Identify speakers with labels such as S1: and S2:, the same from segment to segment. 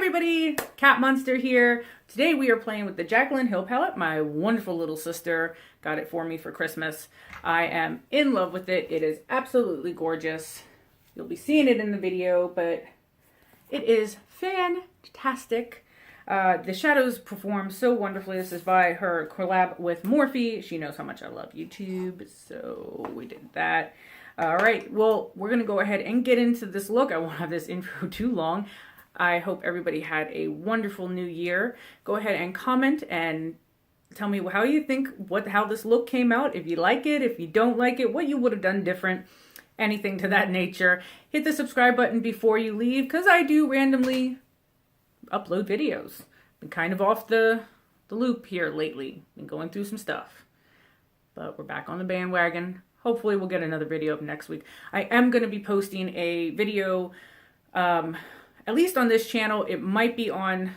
S1: everybody, Cat Monster here. Today we are playing with the Jaclyn Hill palette. My wonderful little sister got it for me for Christmas. I am in love with it. It is absolutely gorgeous. You'll be seeing it in the video, but it is fantastic. The shadows perform so wonderfully. This is by her collab with Morphe. She knows how much I love YouTube, so we did that. All right, well, we're going to go ahead and get into this look. I won't have this intro too long. I hope everybody had a wonderful new year. Go ahead and comment and tell me how you think, how this look came out. If you like it, if you don't like it, what you would have done different, anything to that nature. Hit the subscribe button before you leave, because I do randomly upload videos. Been kind of off the loop here lately. Been going through some stuff. But we're back on the bandwagon. Hopefully we'll get another video up next week. I am going to be posting a video, at least on this channel. It might be on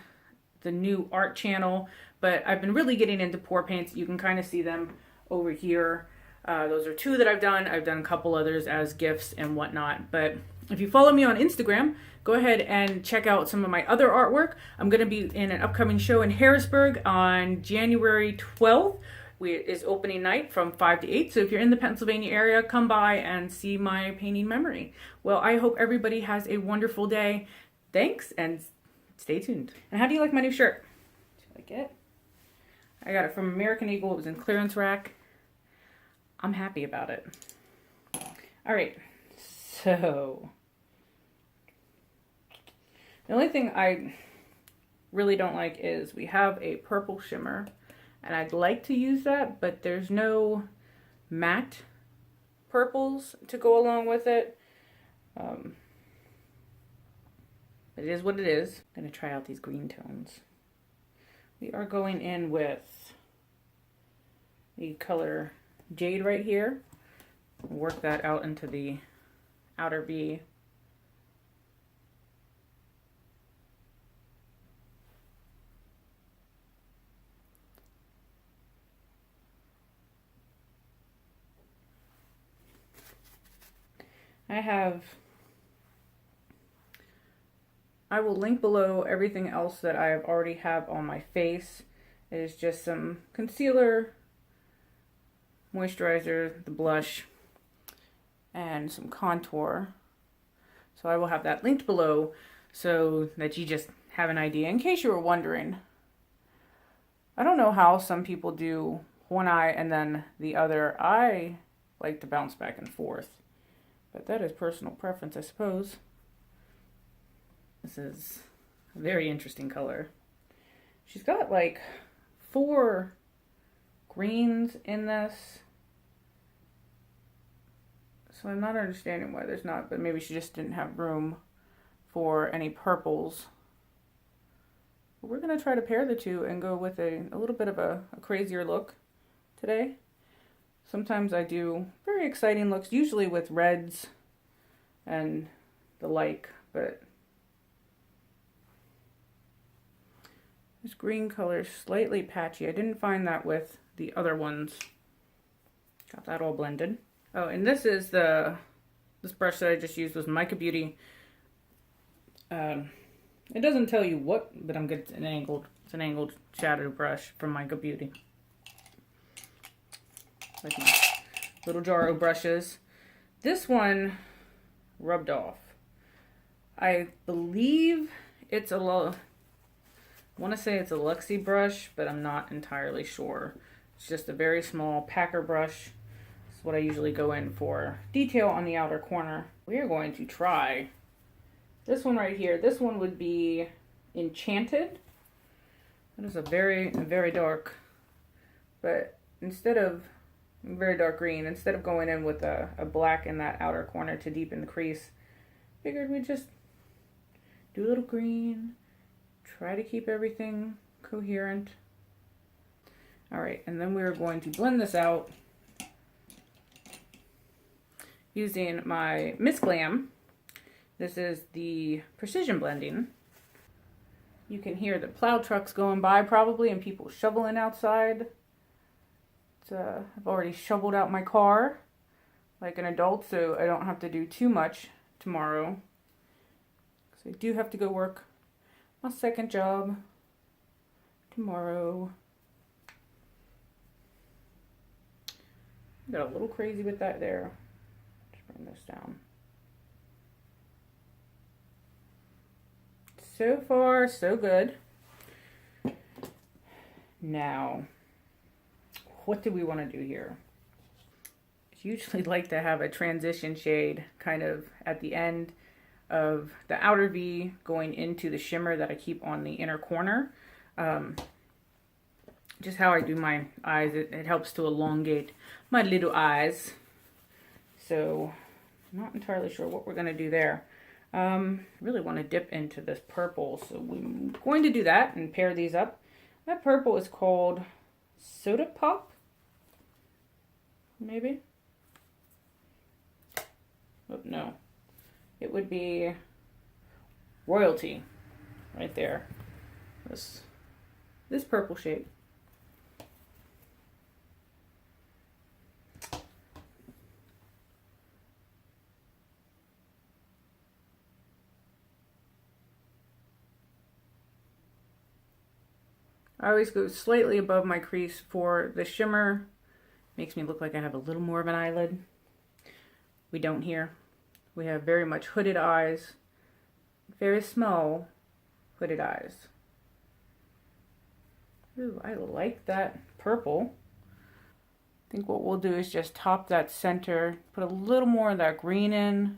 S1: the new art channel, but I've been really getting into pour paints. You can kind of see them over here. Those are two that I've done. I've done a couple others as gifts and whatnot. But if you follow me on Instagram, go ahead and check out some of my other artwork. I'm going to be in an upcoming show in Harrisburg on January 12th. Is opening night from 5 to 8. So if you're in the Pennsylvania area, come by and see my painting memory. Well, I hope everybody has a wonderful day. Thanks, and stay tuned. And how do you like my new shirt? Do you like it? I got it from American Eagle. It was in clearance rack. I'm happy about it. All right, so the only thing I really don't like is we have a purple shimmer, and I'd like to use that, but there's no matte purples to go along with it. It is what it is. I'm going to try out these green tones. We are going in with the color Jade right here. Work that out into the outer V. I will link below everything else that I already have on my face. It is just some concealer, moisturizer, the blush, and some contour. So I will have that linked below so that you just have an idea in case you were wondering. I don't know how some people do one eye and then the other. I like to bounce back and forth. But that is personal preference, I suppose. This is a very interesting color. She's got like 4 greens in this. So I'm not understanding why there's not, but maybe she just didn't have room for any purples. But we're going to try to pair the two and go with a little bit of a crazier look today. Sometimes I do very exciting looks, usually with reds and the like, but this green color is slightly patchy. I didn't find that with the other ones. Got that all blended. Oh, and this is this brush that I just used was Mica Beauty. It doesn't tell you what, but I'm good. It's an angled shadow brush from Mica Beauty. Like my little jar of brushes. This one rubbed off. I believe it's I want to say it's a Luxie brush, but I'm not entirely sure. It's just a very small packer brush. This is what I usually go in for detail on the outer corner. We are going to try this one right here. This one would be Enchanted. That is a very dark, but instead of very dark green, instead of going in with a black in that outer corner to deepen the crease, figured we'd just do a little green, try to keep everything coherent. Alright, and then we're going to blend this out using my Miss Glam. This is the Precision Blending. You can hear the plow trucks going by probably and people shoveling outside. I've already shoveled out my car like an adult, so I don't have to do too much tomorrow. So I do have to go work my second job tomorrow. Got a little crazy with that there. Let's bring this down. So far, so good. Now, what do we want to do here? I usually like to have a transition shade kind of at the end of the outer V going into the shimmer that I keep on the inner corner. Just how I do my eyes, it helps to elongate my little eyes. So I'm not entirely sure what we're going to do there. Really want to dip into this purple, so we're going to do that and pair these up. That purple is called Soda Pop, maybe? Oh, no. It would be Royalty right there. This purple shade. I always go slightly above my crease for the shimmer. Makes me look like I have a little more of an eyelid. We don't here. We have very much hooded eyes. Very small hooded eyes. Ooh, I like that purple. I think what we'll do is just top that center. Put a little more of that green in.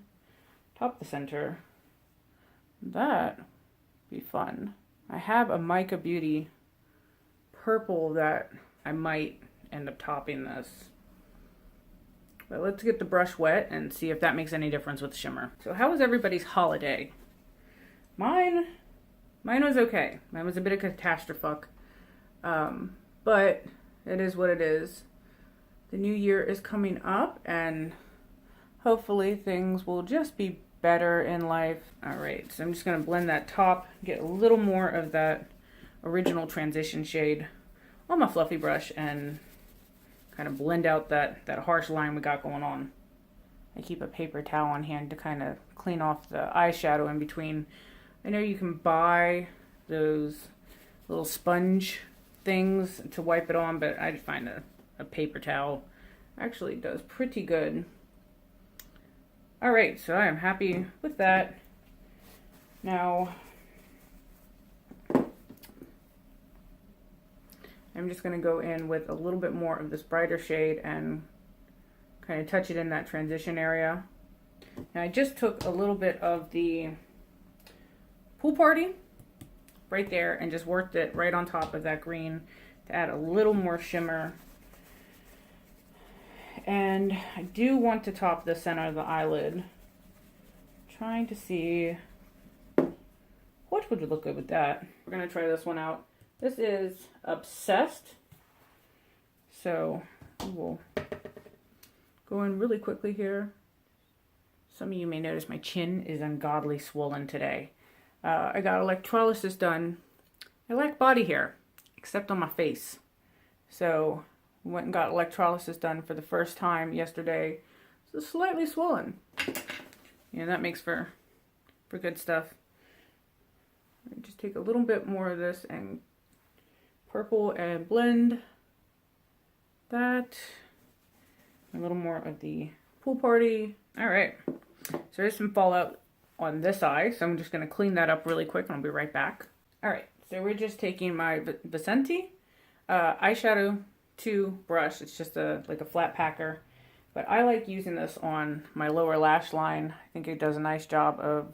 S1: Top the center. That would be fun. I have a Mica Beauty purple that I might end up topping this. But let's get the brush wet and see if that makes any difference with the shimmer. So how was everybody's holiday? Mine was okay. Mine was a bit of a catastrophe. But it is what it is. The new year is coming up and hopefully things will just be better in life. All right, so I'm just gonna blend that top, get a little more of that original transition shade on my fluffy brush and kind of blend out that harsh line we got going on. I keep a paper towel on hand to kind of clean off the eyeshadow in between. I know you can buy those little sponge things to wipe it on, but I find a paper towel actually does pretty good. All right, so I am happy with that. Now, I'm just going to go in with a little bit more of this brighter shade and kind of touch it in that transition area. Now I just took a little bit of the Pool Party right there and just worked it right on top of that green to add a little more shimmer. And I do want to top the center of the eyelid. Trying to see what would look good with that. We're going to try this one out. This is Obsessed. So we'll go in really quickly here. Some of you may notice my chin is ungodly swollen today. I got electrolysis done. I lack body hair, except on my face. So went and got electrolysis done for the first time yesterday. It's slightly swollen. Yeah, that makes for good stuff. Just take a little bit more of this and purple and blend that. A little more of the Pool Party. All right, so there's some fallout on this eye, so I'm just going to clean that up really quick and I'll be right back. All right, so we're just taking my Vicente eyeshadow 2 brush. It's just like a flat packer, but I like using this on my lower lash line. I think it does a nice job of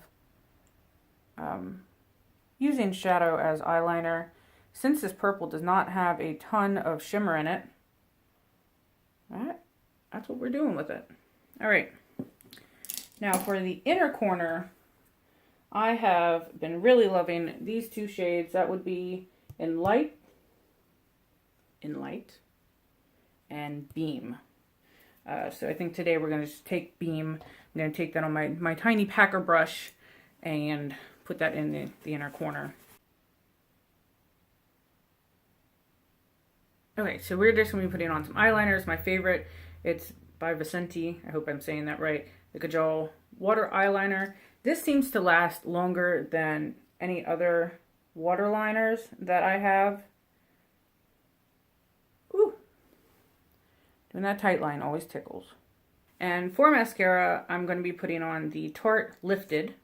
S1: using shadow as eyeliner. Since this purple does not have a ton of shimmer in it, that's what we're doing with it. All right. Now for the inner corner, I have been really loving these 2 shades. That would be in Light and Beam. So I think today we're going to just take Beam. I'm going to take that on my tiny packer brush and put that in the inner corner. Okay, so we're just going to be putting on some eyeliners. My favorite, it's by Vicente. I hope I'm saying that right. The Kajal Water Eyeliner. This seems to last longer than any other waterliners that I have. Ooh, doing that tight line always tickles. And for mascara, I'm going to be putting on the Tarte Lifted.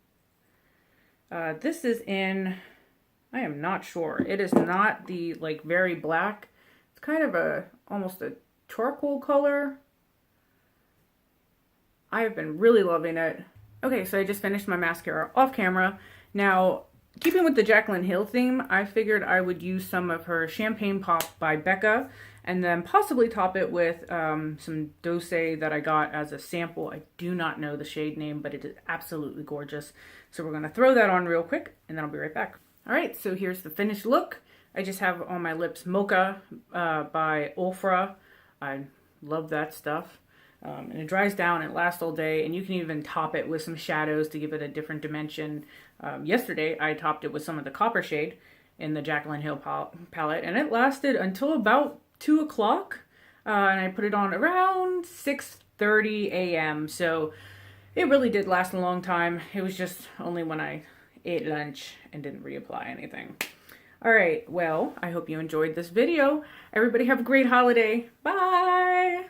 S1: This is in, I am not sure. It is not the like very black. It's kind of almost a charcoal color. I have been really loving it. Okay, so I just finished my mascara off camera. Now, keeping with the Jaclyn Hill theme, I figured I would use some of her Champagne Pop by Becca and then possibly top it with some Dose that I got as a sample. I do not know the shade name, but it is absolutely gorgeous. So we're going to throw that on real quick, and then I'll be right back. All right, so here's the finished look. I just have on my lips Mocha by Ofra. I love that stuff. And it dries down, it lasts all day, and you can even top it with some shadows to give it a different dimension. Yesterday, I topped it with some of the Copper shade in the Jaclyn Hill palette, and it lasted until about 2 o'clock, and I put it on around 6:30 a.m., so it really did last a long time. It was just only when I ate lunch and didn't reapply anything. All right, well, I hope you enjoyed this video. Everybody have a great holiday. Bye!